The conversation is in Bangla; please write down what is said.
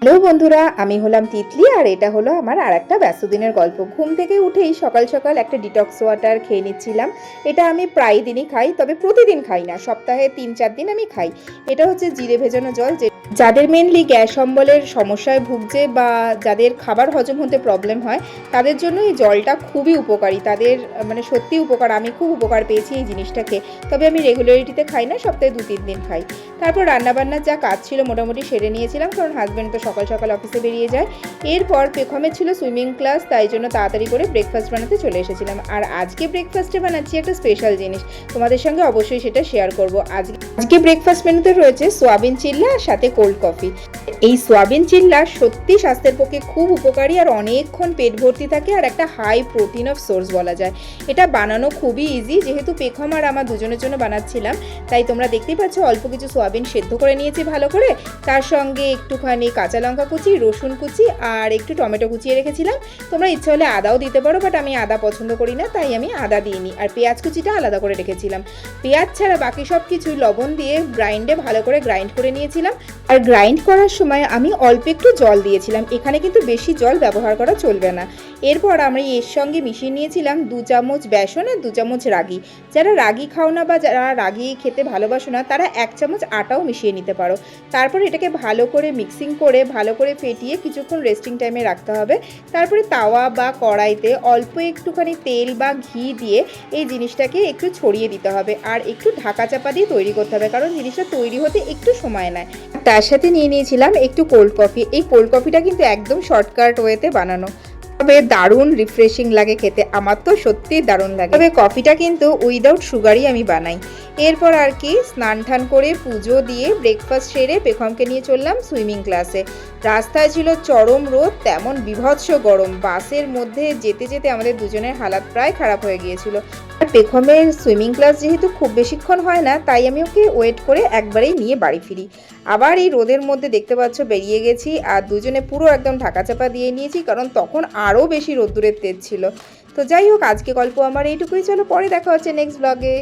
হ্যালো বন্ধুরা, আমি হলাম তিতলি আর এটা হলো আমার আরেকটা ব্যস্ত দিনের গল্প। ঘুম থেকে উঠেই সকাল সকাল একটা ডিটক্স ওয়াটার খেয়ে নিচ্ছিলাম। এটা আমি প্রায় দিনই খাই, তবে প্রতিদিন খাই না, সপ্তাহে 3-4 দিন আমি খাই। এটা হচ্ছে জিরে ভেজানো জল। যাদের মেনলি গ্যাস অম্বলের সমস্যায় ভুগছে বা যাদের খাবার হজম হতে প্রবলেম হয়, তাদের জন্য এই জলটা খুবই উপকারী। তাদের মানে সত্যি উপকার, আমি খুব উপকার পেয়েছি এই জিনিসটাকে। তবে আমি রেগুলারিটিতে খাই না, সপ্তাহে 2-3 দিন খাই। তারপর রান্নাবান্নার যা কাজ ছিল মোটামুটি সেরে নিয়েছিলাম, কারণ হাজব্যান্ড তো সকাল সকাল অফিসে বেরিয়ে যায়। এরপর পেখমের ছিল সুইমিং ক্লাস, তাই জন্য তাড়াতাড়ি করে ব্রেকফাস্ট বানাতে চলে এসেছিলাম। আর আজকে ব্রেকফাস্টে বানাচ্ছি একটা স্পেশাল জিনিস, তোমাদের সঙ্গে অবশ্যই সেটা শেয়ার করব। আজকে ব্রেকফাস্ট মেনুতে রয়েছে সোয়াবিন চিল্লা আর সাথে কোল্ড কফি। এই সোয়াবিন চিল্লা সত্যি স্বাস্থ্যের পক্ষে খুব উপকারী আর অনেকক্ষণ পেট ভর্তি থাকে, আর একটা হাই প্রোটিন অফ সোর্স বলা যায়। এটা বানানো খুবই ইজি, যেহেতু পেখম আর আমার দুজনের জন্য বানাচ্ছিলাম, তাই তোমরা দেখতেই পাচ্ছ অল্প কিছু সোয়াবিন সেদ্ধ করে নিয়েছি ভালো করে। তার সঙ্গে একটুখানি কাঁচা লঙ্কা কুচি, রসুন কুচি আর একটু টমেটো কুচিয়ে রেখেছিলাম। তোমরা ইচ্ছে হলে আদাও দিতে পারো, বাট আমি আদা পছন্দ করি না, তাই আমি আদা দিইনি। আর পেঁয়াজ কুচিটা আলাদা করে রেখেছিলাম। পেঁয়াজ ছাড়া বাকি সব কিছুই লবণ দিয়ে গ্রাইন্ডে ভালো করে গ্রাইন্ড করে নিয়েছিলাম। আর গ্রাইন্ড করার সময় আমি অল্প একটু জল দিয়েছিলাম, এখানে কিন্তু বেশি জল ব্যবহার করা চলবে না। এরপর আমি এর সঙ্গে মিশিয়ে নিয়েছিলাম 2 চামচ বেসন আর 2 চামচ রাগি। যারা রাগি খাও না বা যারা রাগি খেতে ভালোবাসো না, তারা 1 চামচ আটাও মিশিয়ে নিতে পারো। তারপর এটাকে ভালো করে মিক্সিং করে ভালো করে ফেটিয়ে কিছুক্ষণ রেস্টিং টাইমে রাখতে হবে। তারপরে তাওয়া বা কড়াইতে অল্প একটুখানি তেল বা ঘি দিয়ে এই জিনিসটাকে একটু ছড়িয়ে দিতে হবে, আর একটু ঢাকা চাপা দিয়ে তৈরি করতে হবে, কারণ জিনিসটা তৈরি হতে একটু সময় নেয়। তার সাথে নিয়ে নিয়েছিলাম একটু কোল্ড কফি। এই কোল্ড কফিটা কিন্তু একদম শর্টকাট ওয়েতে বানানো, তবে দারুণ রিফ্রেশিং লাগে খেতে। আমার তো সত্যিই দারুণ লাগে। তবে কফিটা কিন্তু উইদাউট সুগারই আমি বানাই। এরপর আর কি স্নান টান করে পুজো দিয়ে ব্রেকফাস্ট সেরে পেখমকে নিয়ে চললাম সুইমিং ক্লাসে। রাস্তায় ছিল চরম রোদ, তেমন বিভৎস গরম। বাসের মধ্যে যেতে যেতে আমাদের দুজনের হালাত প্রায় খারাপ হয়ে গিয়েছিল। আর পেখমের সুইমিং ক্লাস যেহেতু খুব বেশিক্ষণ হয় না, তাই আমি ওকে ওয়েট করে একবারেই নিয়ে বাড়ি ফিরি। আবার এই রোদের মধ্যে দেখতে পাচ্ছ বেরিয়ে গেছি, আর দুজনে পুরো একদম ঢাকা চাপা দিয়ে নিয়েছি, কারণ তখন আরও বেশি রোদ্দুরের তেজ ছিল। তো যাই হোক, আজকে গল্প আমার এইটুকুই। চলো পরে দেখা হচ্ছে নেক্সট ব্লগে।